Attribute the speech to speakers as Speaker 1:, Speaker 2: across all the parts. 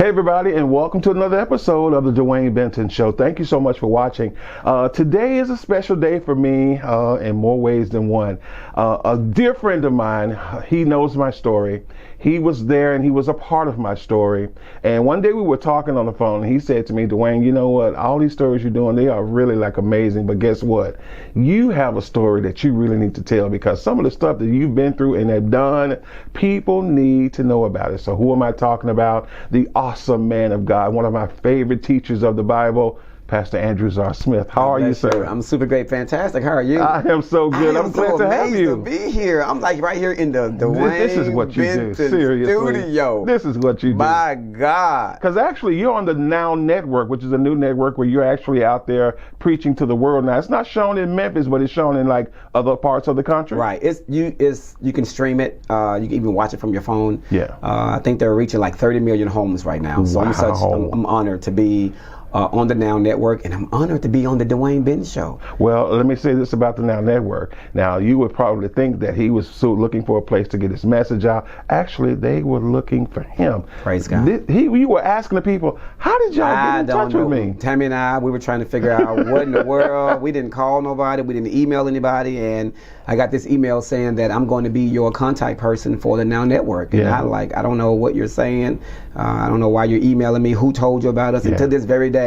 Speaker 1: Hey everybody, and welcome to another episode of the Dewayne Benton Show. Thank you so much for watching. Today is a special day for me in more ways than one. A dear friend of mine, he knows my story. He was there and he was a part of my story. And one day we were talking on the phone and he said to me, Dewayne, you know what? All these stories you're doing, they are really like amazing. But guess what? You have a story that you really need to tell, because some of the stuff that you've been through and have done, people need to know about it. So who am I talking about? The awesome man of God, one of my favorite teachers of the Bible, Pastor Andrew Smith. How are you, sir?
Speaker 2: I'm super great, fantastic. How are you?
Speaker 1: I am so good. I'm glad to have you.
Speaker 2: To be here. I'm like right here in the Dewayne
Speaker 1: This is what you
Speaker 2: Benton
Speaker 1: do. Seriously,
Speaker 2: studio.
Speaker 1: This is what you do.
Speaker 2: My God.
Speaker 1: Because actually, you're on the Now Network, which is a new network where you're actually out there preaching to the world. Now, it's not shown in Memphis, but it's shown in like other parts of the country.
Speaker 2: Right. You can stream it. You can even watch it from your phone.
Speaker 1: Yeah.
Speaker 2: I think they're reaching like 30 million homes right now. So
Speaker 1: Wow.
Speaker 2: I'm honored to be on the Now Network, and I'm honored to be on the Dewayne Benton Show.
Speaker 1: Well, let me say this about the Now Network. Now, you would probably think that he was so looking for a place to get his message out. Actually, they were looking for him.
Speaker 2: Praise God.
Speaker 1: You were asking the people, how did y'all get in touch with me?
Speaker 2: Tammy and I, we were trying to figure out what in the world. We didn't call nobody. We didn't email anybody. And I got this email saying that I'm going to be your contact person for the Now Network. And I don't know what you're saying. I don't know why you're emailing me. Who told you about us? And to this very day,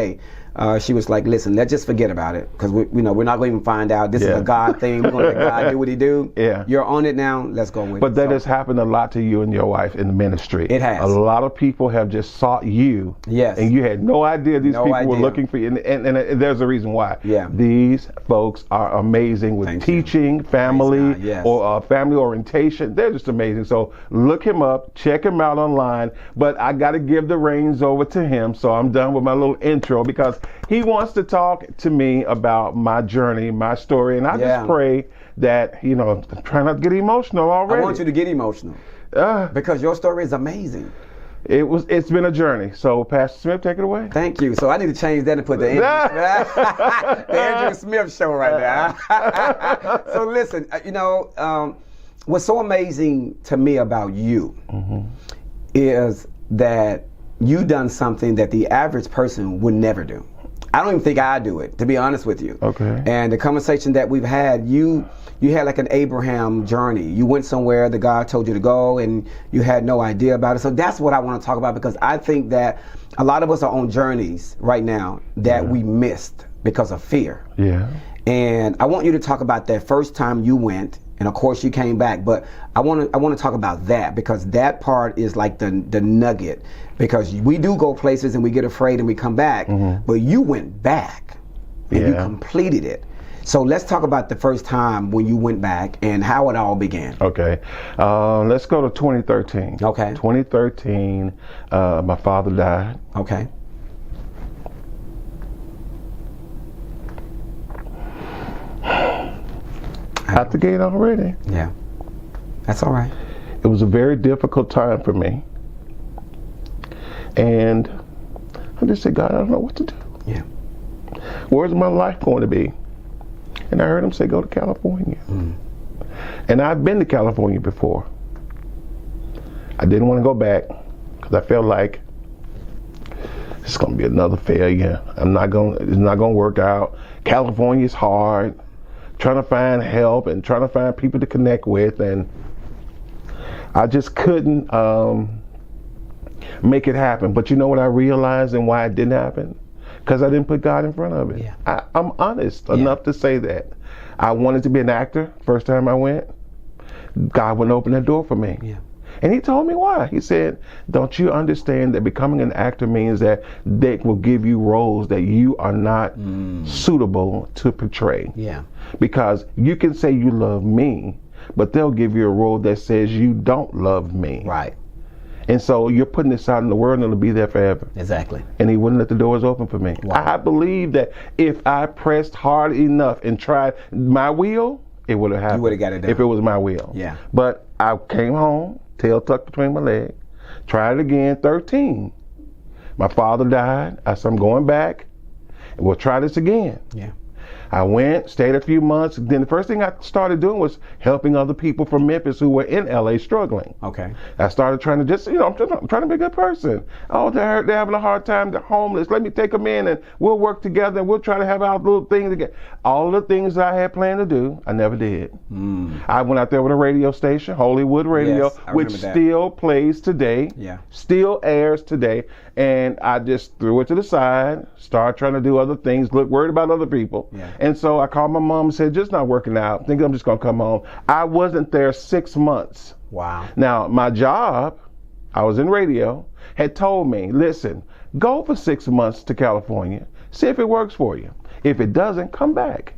Speaker 2: she was like, listen, let's just forget about it, because we're not going to even find out. This is a God thing. We're going to let God do what he do. Yeah. You're on it now. Let's go with it.
Speaker 1: But that has happened a lot to you and your wife in the ministry.
Speaker 2: It has.
Speaker 1: A lot of people have just sought you.
Speaker 2: Yes.
Speaker 1: And you had no idea these people were looking for you. And there's a reason why.
Speaker 2: Yeah.
Speaker 1: These folks are amazing with teaching, family, or family orientation. They're just amazing. So look him up, check him out online. But I got to give the reins over to him. So I'm done with my little intro, because he wants to talk to me about my journey, my story, and I just pray that, try not to get emotional already.
Speaker 2: I want you to get emotional because your story is amazing.
Speaker 1: It's been a journey. So Pastor Smith, take it away.
Speaker 2: Thank you. So I need to change that and put the Andrew Smith show right now. So listen, what's so amazing to me about you is that you done something that the average person would never do. I don't even think I do it, to be honest with you.
Speaker 1: Okay.
Speaker 2: And the conversation that we've had, you had like an Abraham journey. You went somewhere that God told you to go, and you had no idea about it. So that's what I want to talk about, because I think that a lot of us are on journeys right now that we missed because of fear. Yeah. And I want you to talk about that first time you went, and of course you came back. But I want to talk about that, because that part is like the nugget. Because we do go places and we get afraid and we come back, but you went back and you completed it. So let's talk about the first time when you went back and how it all began.
Speaker 1: Okay. Let's go to 2013.
Speaker 2: Okay.
Speaker 1: 2013, my father died.
Speaker 2: Okay.
Speaker 1: Out the gate already.
Speaker 2: Yeah. That's all right.
Speaker 1: It was a very difficult time for me. And I just said, God, I don't know what to do. Yeah. Where's my life going to be? And I heard him say, go to California. And I've been to California before. I didn't want to go back because I felt like it's going to be another failure. It's not going to work out. California is hard. Trying to find help and trying to find people to connect with. And I just couldn't make it happen. But you know what I realized and why it didn't happen? Because I didn't put God in front of it. Yeah. I'm honest enough to say that. I wanted to be an actor first time I went. God wouldn't open that door for me. Yeah. And he told me why. He said, don't you understand that becoming an actor means that they will give you roles that you are not suitable to portray. Yeah. Because you can say you love me, but they'll give you a role that says you don't love me. Right. And so you're putting this out in the world and it'll be there forever.
Speaker 2: Exactly.
Speaker 1: And he wouldn't let the doors open for me. Wow. I believe that if I pressed hard enough and tried my will, it would have happened.
Speaker 2: You would have got it done.
Speaker 1: If it was my will. Yeah. But I came home, tail tucked between my legs, tried it again, 13. My father died. I said, I'm going back and we'll try this again. Yeah. I went, stayed a few months. Then the first thing I started doing was helping other people from Memphis who were in LA struggling.
Speaker 2: Okay.
Speaker 1: I started trying to just, I'm trying to be a good person. Oh, they're having a hard time. They're homeless. Let me take them in and we'll work together and we'll try to have our little thing together. All the things that I had planned to do, I never did. I went out there with a radio station, Hollywood Radio,
Speaker 2: Yes, I
Speaker 1: which
Speaker 2: remember that.
Speaker 1: still plays today, still airs today. And I just threw it to the side, started trying to do other things, worried about other people. And so I called my mom and said, just not working out. I think I'm just going to come home. I wasn't there 6 months.
Speaker 2: Wow.
Speaker 1: Now, my job, I was in radio, had told me, listen, go for 6 months to California, see if it works for you. If it doesn't, come back.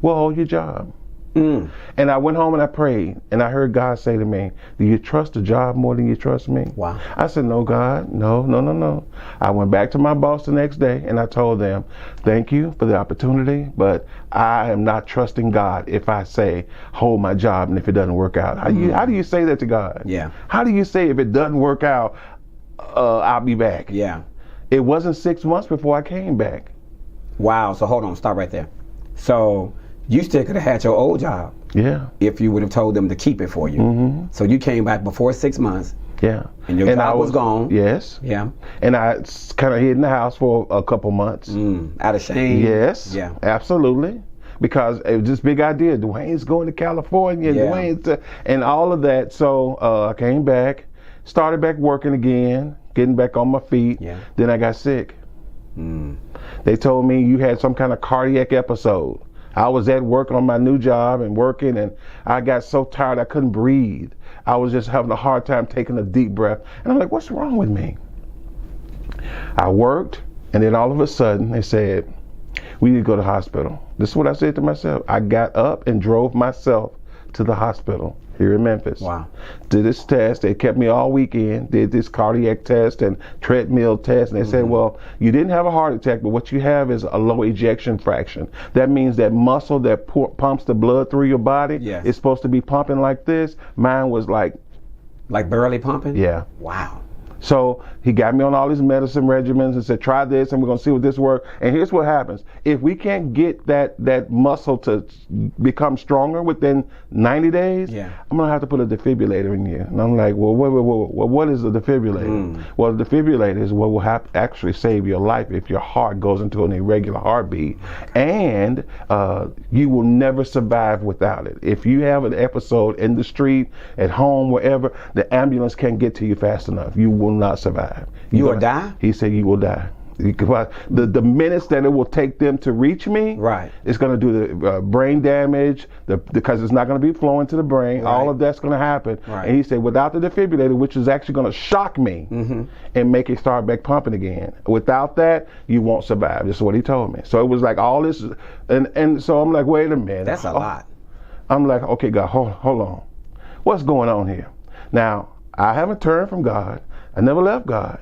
Speaker 1: We'll hold your job. And I went home and I prayed, and I heard God say to me, do you trust the job more than you trust me?
Speaker 2: Wow.
Speaker 1: I said, no, God, no. I went back to my boss the next day and I told them, thank you for the opportunity, but I am not trusting God if I say hold my job and if it doesn't work out. How do you say that to God?
Speaker 2: Yeah.
Speaker 1: How do you say if it doesn't work out, I'll be back?
Speaker 2: Yeah.
Speaker 1: It wasn't 6 months before I came back.
Speaker 2: Wow. So hold on, stop right there. So you still could have had your old job.
Speaker 1: Yeah.
Speaker 2: If you would have told them to keep it for you. So you came back before 6 months.
Speaker 1: Yeah.
Speaker 2: And your job was gone.
Speaker 1: Yes.
Speaker 2: Yeah.
Speaker 1: And I kind of hid in the house for a couple months.
Speaker 2: Out of shame.
Speaker 1: Yes.
Speaker 2: Yeah.
Speaker 1: Absolutely. Because it was this big idea. Dewayne's going to California.
Speaker 2: Yeah.
Speaker 1: Dewayne's and all of that. So I came back, started back working again, getting back on my feet.
Speaker 2: Yeah.
Speaker 1: Then I got sick. They told me you had some kind of cardiac episode. I was at work on my new job and working, and I got so tired I couldn't breathe. I was just having a hard time taking a deep breath. And I'm like, what's wrong with me? I worked, and then all of a sudden they said, we need to go to the hospital. This is what I said to myself. I got up and drove myself to the hospital here in Memphis.
Speaker 2: Wow.
Speaker 1: Did this test. They kept me all weekend, did this cardiac test and treadmill test. And they said, well, you didn't have a heart attack, but what you have is a low ejection fraction. That means that muscle that pumps the blood through your body is supposed to be pumping like this. Mine was like
Speaker 2: barely pumping?
Speaker 1: Yeah.
Speaker 2: Wow.
Speaker 1: So he got me on all these medicine regimens and said, try this and we're going to see what this works. And here's what happens. If we can't get that muscle to become stronger within 90 days, I'm going to have to put a defibrillator in you. And I'm like, well, what is a defibrillator? Well, the defibrillator is what will actually save your life if your heart goes into an irregular heartbeat. And you will never survive without it. If you have an episode in the street, at home, wherever, the ambulance can't get to you fast enough. You will not survive.
Speaker 2: You will die?
Speaker 1: He said you will die. The minutes that it will take them to reach me, it's going to do the brain damage, because it's not going to be flowing to the brain. All of that's going to happen. And he said without the defibrillator, which is actually going to shock me and make it start back pumping again. Without that, you won't survive. This is what he told me. So it was like all this, and so I'm like, wait a minute.
Speaker 2: That's a lot.
Speaker 1: I'm like, okay, God, hold on. What's going on here? Now, I haven't turned from God. I never left God.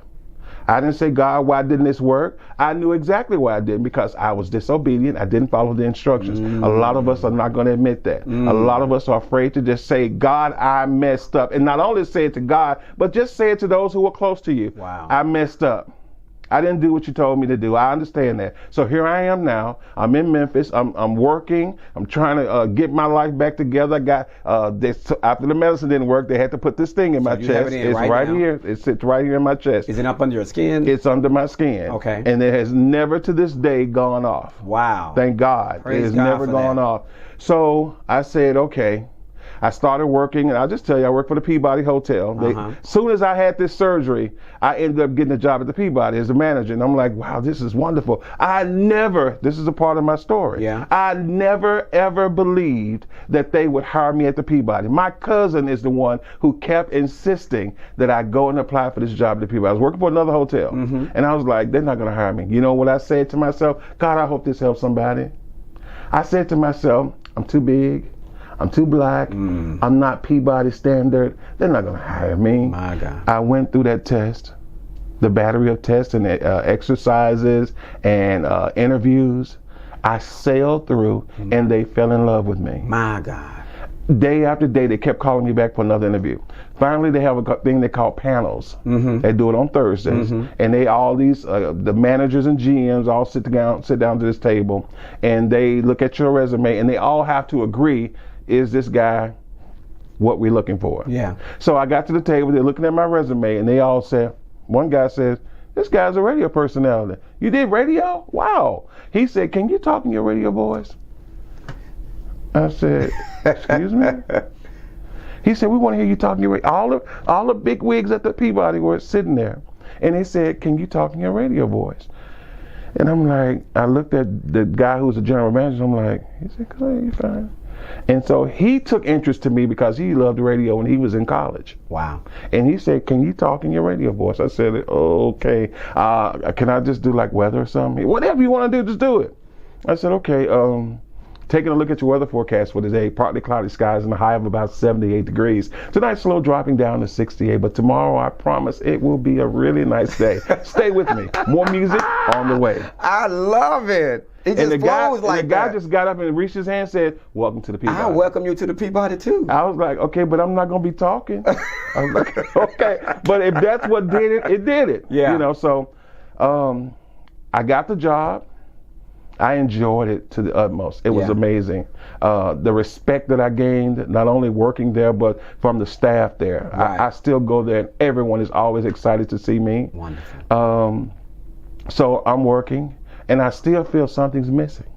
Speaker 1: I didn't say, God, why didn't this work? I knew exactly why I didn't, because I was disobedient. I didn't follow the instructions. A lot of us are not going to admit that. A lot of us are afraid to just say, God, I messed up. And not only say it to God, but just say it to those who are close to you.
Speaker 2: Wow.
Speaker 1: I messed up. I didn't do what you told me to do. I understand that. So here I am now. I'm in Memphis. I'm working. I'm trying to get my life back together. I got after the medicine didn't work, they had to put this thing in my chest. It's right here. It sits right here in my chest.
Speaker 2: Is it up under your skin?
Speaker 1: It's under my skin.
Speaker 2: Okay.
Speaker 1: And it has never to this day gone off.
Speaker 2: Wow.
Speaker 1: Thank God.
Speaker 2: Praise
Speaker 1: it has
Speaker 2: God
Speaker 1: never
Speaker 2: for
Speaker 1: gone
Speaker 2: that.
Speaker 1: off. So I said, okay. I started working, and I'll just tell you, I worked for the Peabody Hotel. As soon as I had this surgery, I ended up getting a job at the Peabody as a manager. And I'm like, wow, this is wonderful. This is a part of my story. I never, ever believed that they would hire me at the Peabody. My cousin is the one who kept insisting that I go and apply for this job at the Peabody. I was working for another hotel, and I was like, they're not going to hire me. You know what I said to myself? God, I hope this helps somebody. I said to myself, I'm too big. I'm too black. I'm not Peabody standard. They're not going to hire me.
Speaker 2: My God.
Speaker 1: I went through that test, the battery of tests and exercises and interviews. I sailed through, and they fell in love with me.
Speaker 2: My God.
Speaker 1: day after day, they kept calling me back for another interview. Finally, they have a thing they call panels. They do it on Thursdays, and they all these the managers and GMs all sit down to this table, and they look at your resume, and they all have to agree: is this guy what we're looking for?
Speaker 2: Yeah.
Speaker 1: So I got to the table. They're looking at my resume, and they all said, one guy says, "This guy's a radio personality. You did radio? Wow." He said, "Can you talk in your radio voice?" I said, "Excuse me?" He said, "We want to hear you talking your radio." All the big wigs at the Peabody were sitting there. And they said, "Can you talk in your radio voice?" And I'm like, I looked at the guy who was the general manager. I'm like, he said, "You're fine." And so he took interest to me because he loved radio when he was in college.
Speaker 2: Wow.
Speaker 1: And he said, "Can you talk in your radio voice?" I said, "Oh, okay. Can I just do like weather or something?" "Whatever you want to do, just do it." I said, "Okay. Taking a look at your weather forecast for today, partly cloudy skies and a high of about 78 degrees. Tonight, slow dropping down to 68, but tomorrow, I promise it will be a really nice day. Stay with me. More music on the way."
Speaker 2: I love it. It just flows like
Speaker 1: the guy just got up and reached his hand and said, "Welcome to the Peabody."
Speaker 2: I welcome you to the Peabody too.
Speaker 1: I was like, "Okay, but I'm not going to be talking." I was like, "Okay." But if that's what did it, it did it.
Speaker 2: Yeah.
Speaker 1: You know, so I got the job. I enjoyed it to the utmost. It was amazing. The respect that I gained, not only working there, but from the staff there.
Speaker 2: Right.
Speaker 1: I still go there, and everyone is always excited to see me.
Speaker 2: Wonderful.
Speaker 1: So I'm working, and I still feel something's missing.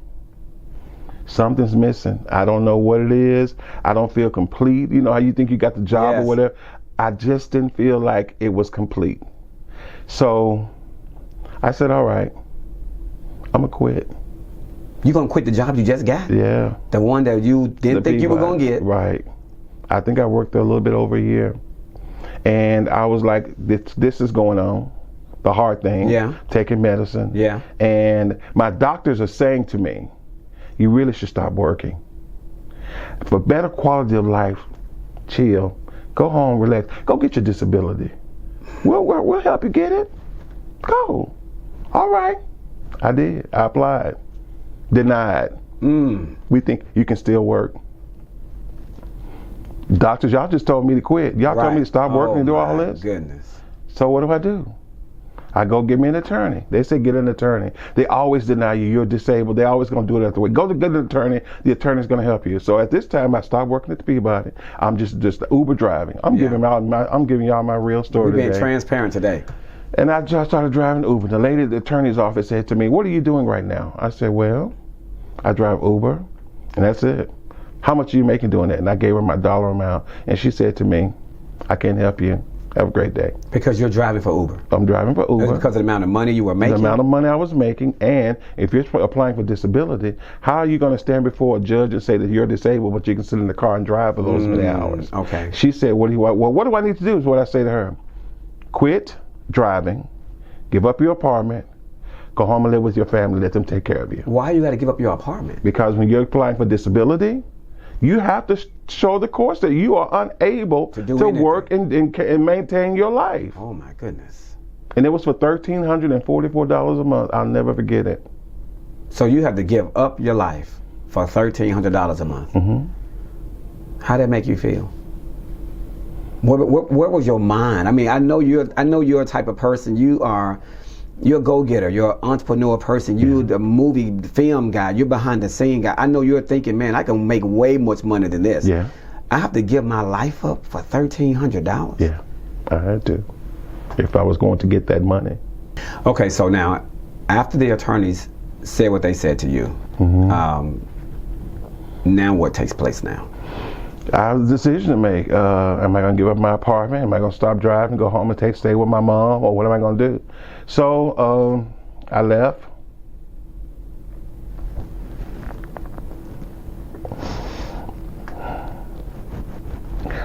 Speaker 1: Something's missing. I don't know what it is. I don't feel complete. You know how you think you got the job or whatever? I just didn't feel like it was complete. So I said, "All right, I'm going to quit."
Speaker 2: You gonna quit the job you just got?
Speaker 1: Yeah.
Speaker 2: The one that you didn't think you were gonna get?
Speaker 1: Right. I think I worked there a little bit over a year. And I was like, this is going on. The hard thing.
Speaker 2: Yeah.
Speaker 1: Taking medicine.
Speaker 2: Yeah.
Speaker 1: And my doctors are saying to me, "You really should stop working. For better quality of life, chill. Go home, relax. Go get your disability. We'll help you get it. Go." All right. I did. I applied. Denied. We think you can still work. Doctors, y'all just told me to quit. Y'all told me to stop working and do all this.
Speaker 2: Goodness.
Speaker 1: So what do? I go get me an attorney. They say get an attorney. They always deny you. You're disabled. They're always going to do it the way. Go to get an attorney. The attorney's going to help you. So at this time, I stopped working at the Peabody. I'm just Uber driving. I'm giving y'all my real story today.
Speaker 2: We're being transparent today.
Speaker 1: And I just started driving Uber. The lady at the attorney's office said to me, "What are you doing right now?" I said, "Well, I drive Uber, and that's it." "How much are you making doing that?" And I gave her my dollar amount. And she said to me, "I can't help you. Have a great day."
Speaker 2: Because you're driving for Uber.
Speaker 1: I'm driving for Uber.
Speaker 2: Because of the amount of money you were making?
Speaker 1: The amount of money I was making. And if you're applying for disability, how are you going to stand before a judge and say that you're disabled, but you can sit in the car and drive for those many hours?
Speaker 2: Okay.
Speaker 1: She said, "What do I need to do?" Is what I say to her. "Quit driving, give up your apartment, go home and live with your family, let them take care of you."
Speaker 2: Why you got to give up your apartment?
Speaker 1: Because when you're applying for disability, you have to show the course that you are unable to work and maintain your life.
Speaker 2: Oh my goodness.
Speaker 1: And it was for $1,344 a month. I'll never forget it.
Speaker 2: So you have to give up your life for $1,300 a month. How did that make you feel? What was your mind? I mean, I know you're a type of person. You're a go-getter. You're an entrepreneur person. You're the movie film guy. You're behind the scene guy. I know you're thinking, "Man, I can make way much money than this.
Speaker 1: Yeah.
Speaker 2: I have to give my life up for $1,300.
Speaker 1: Yeah, I had to. If I was going to get that money.
Speaker 2: Okay, so now, after the attorneys said what they said to you, now what takes place now?
Speaker 1: I have a decision to make. Am I going to give up my apartment? Am I going to stop driving, go home and stay with my mom? Or what am I going to do? So I left.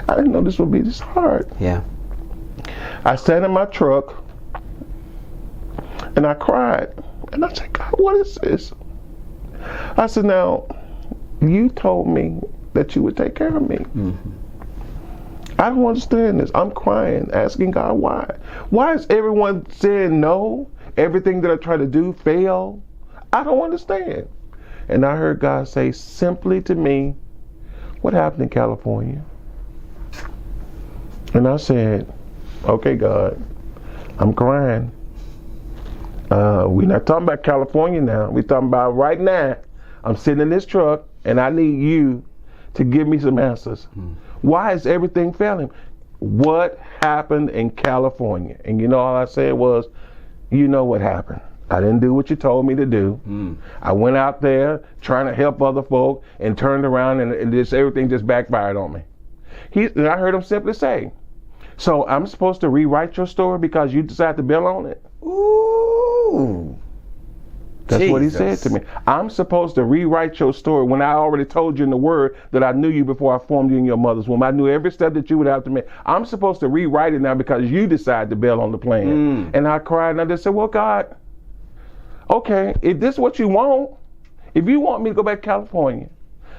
Speaker 1: I didn't know this would be this hard.
Speaker 2: Yeah.
Speaker 1: I sat in my truck and I cried. And I said, "God, what is this?" I said, "Now, you told me that you would take care of me. I don't understand this." I'm crying, asking God why. Why is everyone saying no? Everything that I try to do fail? I don't understand. And I heard God say simply to me, what happened in California? And I said, okay, God, I'm crying. We're not talking about California now. We're talking about right now. I'm sitting in this truck and I need you to give me some answers. Why is everything failing? What happened in California? And you know, all I said was, you know what happened. I didn't do what you told me to do. I went out there trying to help other folk and turned around and everything just backfired on me. And I heard him simply say, so I'm supposed to rewrite your story because you decided to bail on it?
Speaker 2: Ooh.
Speaker 1: That's
Speaker 2: Jesus.
Speaker 1: what he said to me. I'm supposed to rewrite your story when I already told you in the word that I knew you before I formed you in your mother's womb. I knew every step that you would have to make. I'm supposed to rewrite it now because you decided to bail on the plan. And I cried and I just said, well, God, okay, if this is what you want, if you want me to go back to California,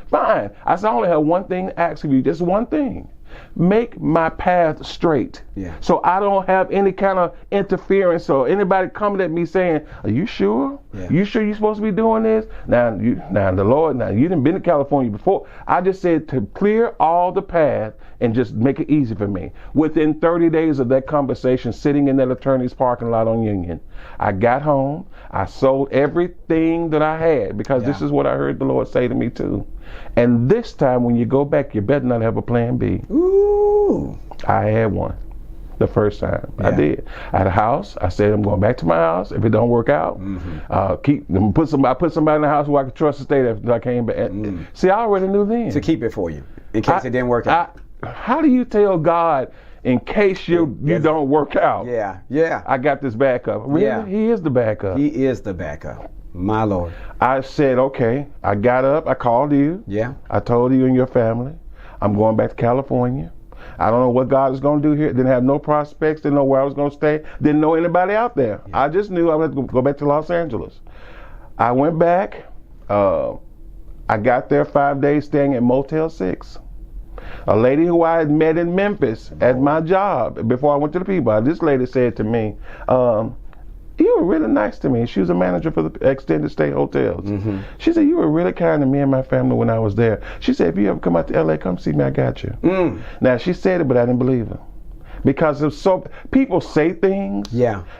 Speaker 1: fine. I said, I only have one thing to ask of you, just one thing. Make my path straight. So I don't have any kind of interference or anybody coming at me saying, are you sure? You sure you're supposed to be doing this? Now the Lord, you didn't been to California before. I just said to clear all the path and just make it easy for me. Within 30 days of that conversation, sitting in that attorney's parking lot on Union, I got home, I sold everything that I had because this is what I heard the Lord say to me too. And this time when you go back, you better not have a plan B.
Speaker 2: Ooh.
Speaker 1: I had one the first time. I did. I had a house. I said, I'm going back to my house. If it don't work out, put somebody in the house who I could trust to stay there until I came back. See, I already knew then.
Speaker 2: To keep it for you, in case it didn't work out.
Speaker 1: How do you tell God in case you don't work out? I got this backup. Really? He is the backup.
Speaker 2: He is the backup. My Lord.
Speaker 1: I said, okay. I got up. I called you. I told you and your family, I'm going back to California. I don't know what God is going to do here. Didn't have no prospects. Didn't know where I was going to stay. Didn't know anybody out there. I just knew I was going to go back to Los Angeles. I went back. I got there 5 days staying at Motel 6. A lady who I had met in Memphis at my job before I went to the Peabody. This lady said to me, you were really nice to me. She was a manager for the extended stay hotels. She said, you were really kind to me and my family when I was there. She said, if you ever come out to LA, come see me, I got you. Now, she said it, but I didn't believe her. Because people say things,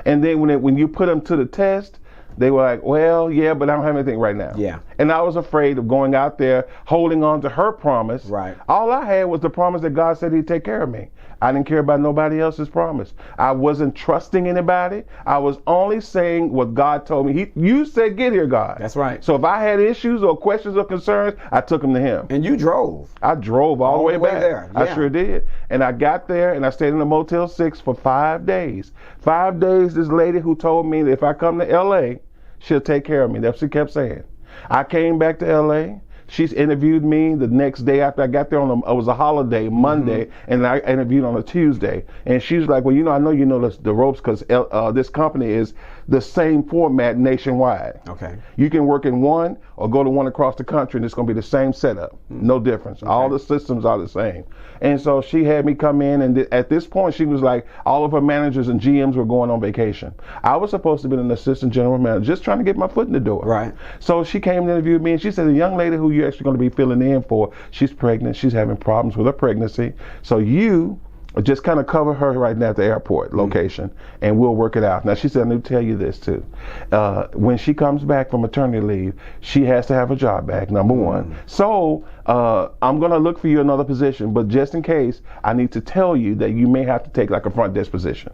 Speaker 1: and then when you put them to the test, they were like, well, yeah, but I don't have anything right now. And I was afraid of going out there, holding on to her promise. All I had was the promise that God said he'd take care of me. I didn't care about nobody else's promise. I wasn't trusting anybody. I was only saying what God told me. You said, get here, God.
Speaker 2: That's right.
Speaker 1: So if I had issues or questions or concerns, I took them to him.
Speaker 2: And you drove.
Speaker 1: I drove all the way back.
Speaker 2: There.
Speaker 1: I sure did. And I got there and I stayed in the Motel 6 for 5 days. 5 days, this lady who told me that if I come to LA, she'll take care of me. That's what she kept saying. I came back to LA. She's interviewed me the next day after I got there it was a holiday, Monday, and I interviewed on a Tuesday. And she was like, well, I know you know the ropes because this company is the same format nationwide. You can work in one or go to one across the country and it's going to be the same setup. No difference. All the systems are the same. And so she had me come in, and at this point she was like, all of her managers and GMs were going on vacation. I was supposed to be an assistant general manager, just trying to get my foot in the door. So she came and interviewed me, and she said, the young lady who you're actually going to be filling in for, she's pregnant, she's having problems with her pregnancy. So you just kind of cover her right now at the airport location, and we'll work it out. Now, she said, I need to tell you this, too. When she comes back from maternity leave, she has to have her job back, number one. So I'm going to look for you another position, but just in case, I need to tell you that you may have to take like a front desk position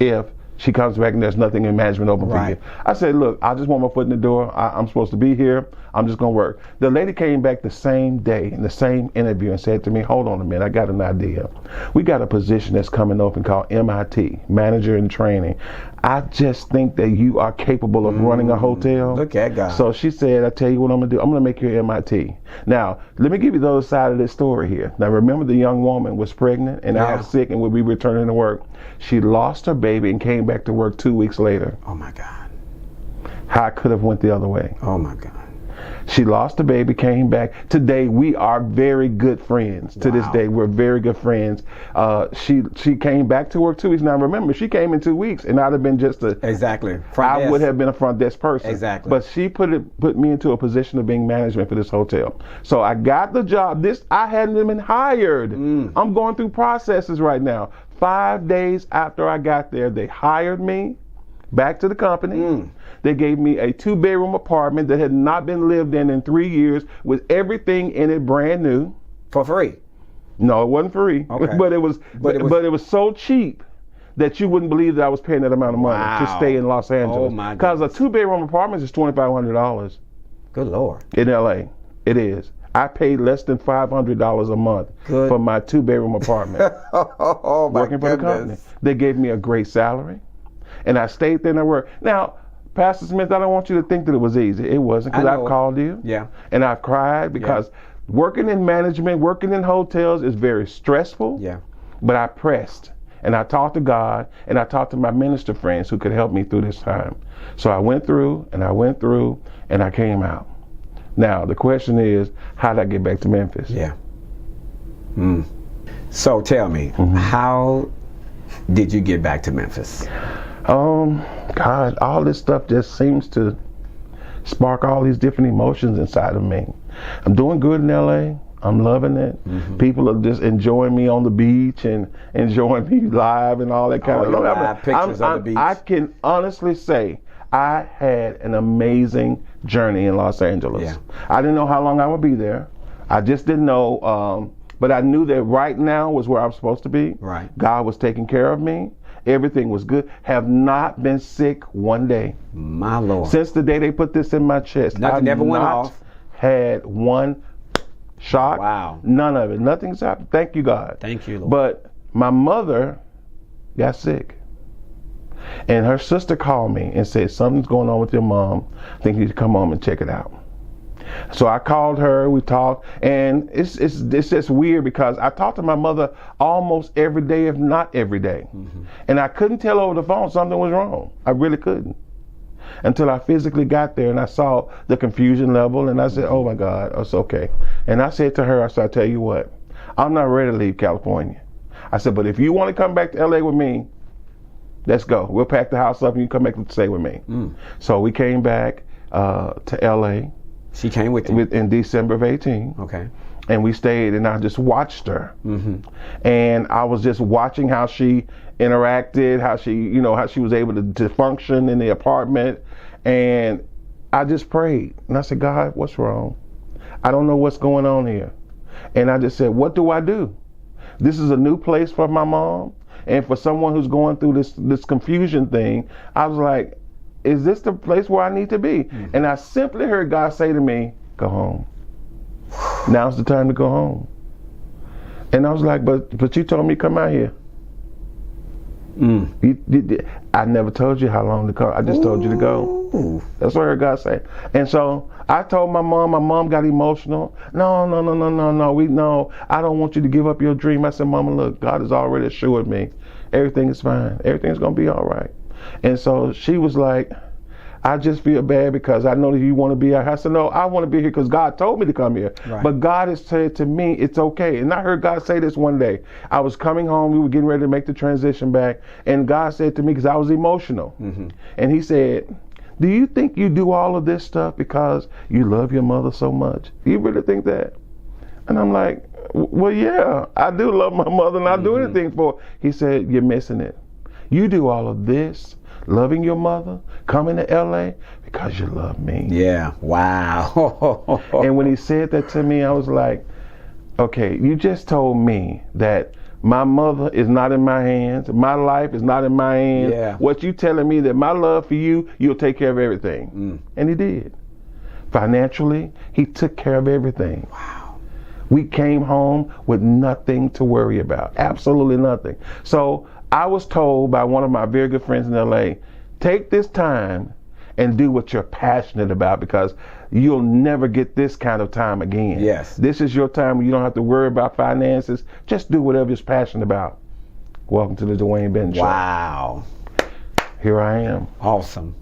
Speaker 1: if she comes back and there's nothing in management open for you. I said, look, I just want my foot in the door. I'm supposed to be here. I'm just going to work. The lady came back the same day in the same interview and said to me, hold on a minute, I got an idea. We got a position that's coming open called MIT, Manager in Training. I just think that you are capable of running a hotel.
Speaker 2: Look at God.
Speaker 1: So she said, I tell you what I'm going to do. I'm going to make you MIT. Now, let me give you the other side of this story here. Now, remember the young woman was pregnant and out sick and would be returning to work. She lost her baby and came back to work 2 weeks later.
Speaker 2: Oh, my God.
Speaker 1: How I could have went the other way.
Speaker 2: Oh, my God.
Speaker 1: She lost the baby, came back. Today we are very good friends. To this day, we're very good friends. She came back to work 2 weeks. Now remember, she came in 2 weeks, and I'd have been just a I would have been a front desk person.
Speaker 2: Exactly.
Speaker 1: But she put me into a position of being management for this hotel. So I got the job. I hadn't even been hired. I'm going through processes right now. 5 days after I got there, they hired me back to the company. They gave me a 2-bedroom apartment that had not been lived in 3 years, with everything in it brand new.
Speaker 2: For free?
Speaker 1: No, it wasn't free.
Speaker 2: Okay.
Speaker 1: But it was so cheap that you wouldn't believe that I was paying that amount of money to stay in Los Angeles.
Speaker 2: Oh my
Speaker 1: Because a 2-bedroom apartment is $2,500.
Speaker 2: Good Lord.
Speaker 1: In LA. It is. I paid less than $500 a month for my 2-bedroom apartment.
Speaker 2: Oh my
Speaker 1: working for the company. They gave me a great salary, and I stayed there and I worked. Now, Pastor Smith, I don't want you to think that it was easy. It wasn't, because I've called you.
Speaker 2: Yeah.
Speaker 1: And I've cried, because working in management, working in hotels is very stressful.
Speaker 2: Yeah.
Speaker 1: But I pressed, and I talked to God, and I talked to my minister friends who could help me through this time. So I went through, and I came out. Now, the question is, how did I get back to Memphis?
Speaker 2: Yeah. So tell me, how did you get back to Memphis?
Speaker 1: God, all this stuff just seems to spark all these different emotions inside of me. I'm doing good in LA. I'm loving it. People are just enjoying me on the beach and enjoying me live and all that kind of
Speaker 2: live pictures on the beach.
Speaker 1: I can honestly say I had an amazing journey in Los Angeles.
Speaker 2: Yeah.
Speaker 1: I didn't know how long I would be there. I just didn't know, but I knew that right now was where I was supposed to be.
Speaker 2: Right.
Speaker 1: God was taking care of me. Everything was good. Have not been sick one day.
Speaker 2: My Lord.
Speaker 1: Since the day they put this in my chest.
Speaker 2: Nothing ever went off.
Speaker 1: Had one shock.
Speaker 2: Wow.
Speaker 1: None of it. Nothing's happened. Thank you, God.
Speaker 2: Thank you, Lord.
Speaker 1: But my mother got sick. And her sister called me and said, something's going on with your mom. I think you should come home and check it out. So I called her, we talked, and it's just weird because I talked to my mother almost every day, if not every day. And I couldn't tell over the phone something was wrong. I really couldn't. Until I physically got there and I saw the confusion level, and I said, oh my God, it's okay. And I said to her, I said, I'll tell you what, I'm not ready to leave California. I said, but if you want to come back to LA with me, let's go. We'll pack the house up and you come back and stay with me. So we came back to LA.
Speaker 2: She came with you?
Speaker 1: In December of 18.
Speaker 2: Okay.
Speaker 1: And we stayed, and I just watched her. And I was just watching how she interacted, how she was able to function in the apartment. And I just prayed. And I said, God, what's wrong? I don't know what's going on here. And I just said, what do I do? This is a new place for my mom. And for someone who's going through this confusion thing, I was like, is this the place where I need to be? And I simply heard God say to me, go home. Now's the time to go home. And I was like, but you told me to come out here. I never told you how long to come. I just told you to go. That's what I heard God say. And so I told my mom got emotional. No, I don't want you to give up your dream. I said, Mama, look, God has already assured me everything is fine. Everything's going to be all right. And so she was like, I just feel bad because I know that you want to be here. I said, no, I want to be here because God told me to come here. Right. But God has said to me, it's okay. And I heard God say this one day. I was coming home. We were getting ready to make the transition back. And God said to me, because I was emotional. And he said, do you think you do all of this stuff because you love your mother so much? Do you really think that? And I'm like, well, yeah, I do love my mother and I'll do anything for her. He said, you're missing it. You do all of this, loving your mother, coming to LA because you love me. Yeah, wow. And when he said that to me, I was like, okay, you just told me that my mother is not in my hands. My life is not in my hands. Yeah. What you telling me that my love for you, you'll take care of everything. And he did. Financially, he took care of everything. Wow. We came home with nothing to worry about. Absolutely nothing. So I was told by one of my very good friends in LA, take this time and do what you're passionate about because you'll never get this kind of time again. Yes. This is your time when you don't have to worry about finances. Just do whatever you're passionate about. Welcome to the Dewayne Benton Show. Wow. Here I am. Awesome.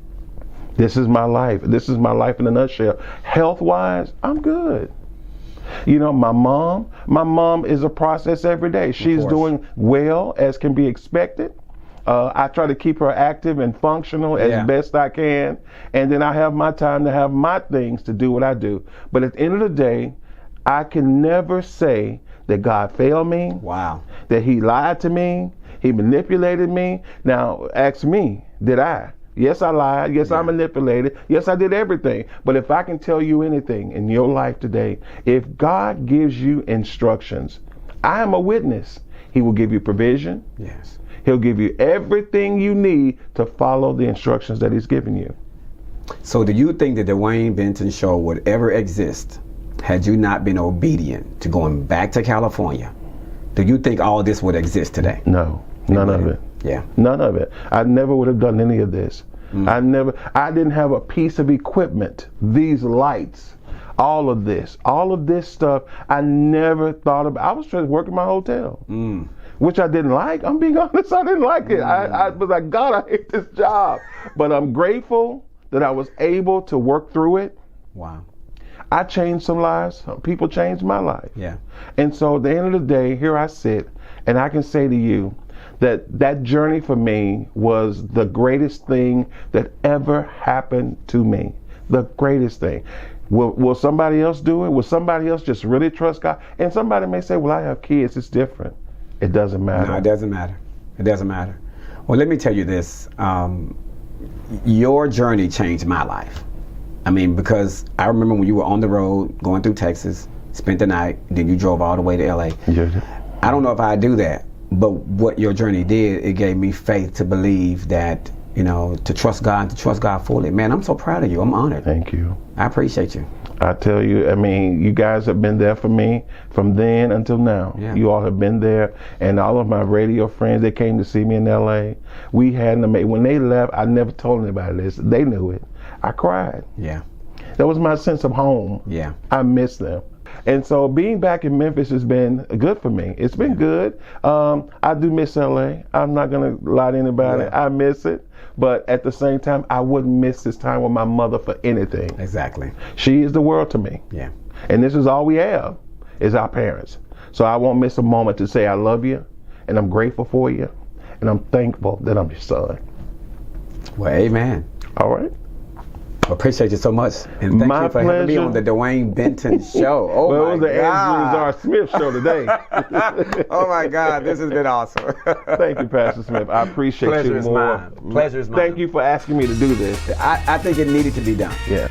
Speaker 1: This is my life. This is my life in a nutshell. Health-wise, I'm good. You know, my mom is a process every day. She's doing well as can be expected. I try to keep her active and functional as best I can. And then I have my time to have my things to do what I do. But at the end of the day, I can never say that God failed me.
Speaker 2: Wow.
Speaker 1: That he lied to me. He manipulated me. Now, ask me, did I? Yes, I lied. Yes, I manipulated. Yes, I did everything. But if I can tell you anything in your life today, if God gives you instructions, I am a witness. He will give you provision.
Speaker 2: Yes.
Speaker 1: He'll give you everything you need to follow the instructions that he's given you.
Speaker 2: So do you think that the Dewayne Benton show would ever exist had you not been obedient to going back to California? Do you think all this would exist today?
Speaker 1: No, none of it.
Speaker 2: Yeah.
Speaker 1: None of it. I never would have done any of this. I didn't have a piece of equipment, these lights, all of this stuff. I never thought about. I was trying to work in my hotel, which I didn't like. I'm being honest, I didn't like it. I was like, God, I hate this job. But I'm grateful that I was able to work through it.
Speaker 2: Wow.
Speaker 1: I changed some lives. People changed my life.
Speaker 2: Yeah.
Speaker 1: And so at the end of the day, here I sit, and I can say to you, that journey for me was the greatest thing that ever happened to me. The greatest thing. Will somebody else do it? Will somebody else just really trust God? And somebody may say, well, I have kids. It's different. It doesn't matter.
Speaker 2: No, it doesn't matter. It doesn't matter. Well, let me tell you this. Your journey changed my life. I mean, because I remember when you were on the road going through Texas, spent the night, then you drove all the way to LA.
Speaker 1: Yeah.
Speaker 2: I don't know if I'd do that. But what your journey did, it gave me faith to believe that, you know, to trust God, to trust God fully. Man, I'm so proud of you. I'm honored.
Speaker 1: Thank you.
Speaker 2: I appreciate you.
Speaker 1: I tell you, I mean, you guys have been there for me from then until now.
Speaker 2: Yeah.
Speaker 1: You all have been there. And all of my radio friends that came to see me in LA, we had an amazing, when they left, I never told anybody this. They knew it. I cried.
Speaker 2: Yeah.
Speaker 1: That was my sense of home.
Speaker 2: Yeah.
Speaker 1: I miss them. And so being back in Memphis has been good for me. It's been good. I do miss LA. I'm not going to lie to anybody. I miss it. But at the same time, I wouldn't miss this time with my mother for anything.
Speaker 2: Exactly.
Speaker 1: She is the world to me.
Speaker 2: Yeah.
Speaker 1: And this is all we have, is our parents. So I won't miss a moment to say I love you, and I'm grateful for you, and I'm thankful that I'm your son.
Speaker 2: Well, amen.
Speaker 1: All right.
Speaker 2: Appreciate you so much, and thank you for having me on the Dewayne Benton show. Oh
Speaker 1: well,
Speaker 2: my
Speaker 1: it was the
Speaker 2: God.
Speaker 1: Andrew Czar Smith show today.
Speaker 2: Oh my God, this has been awesome.
Speaker 1: Thank you, Pastor Smith. I appreciate
Speaker 2: Pleasure
Speaker 1: you
Speaker 2: is
Speaker 1: more.
Speaker 2: mine. Pleasure is mine.
Speaker 1: Thank you for asking me to do this.
Speaker 2: I think it needed to be done.
Speaker 1: Yeah.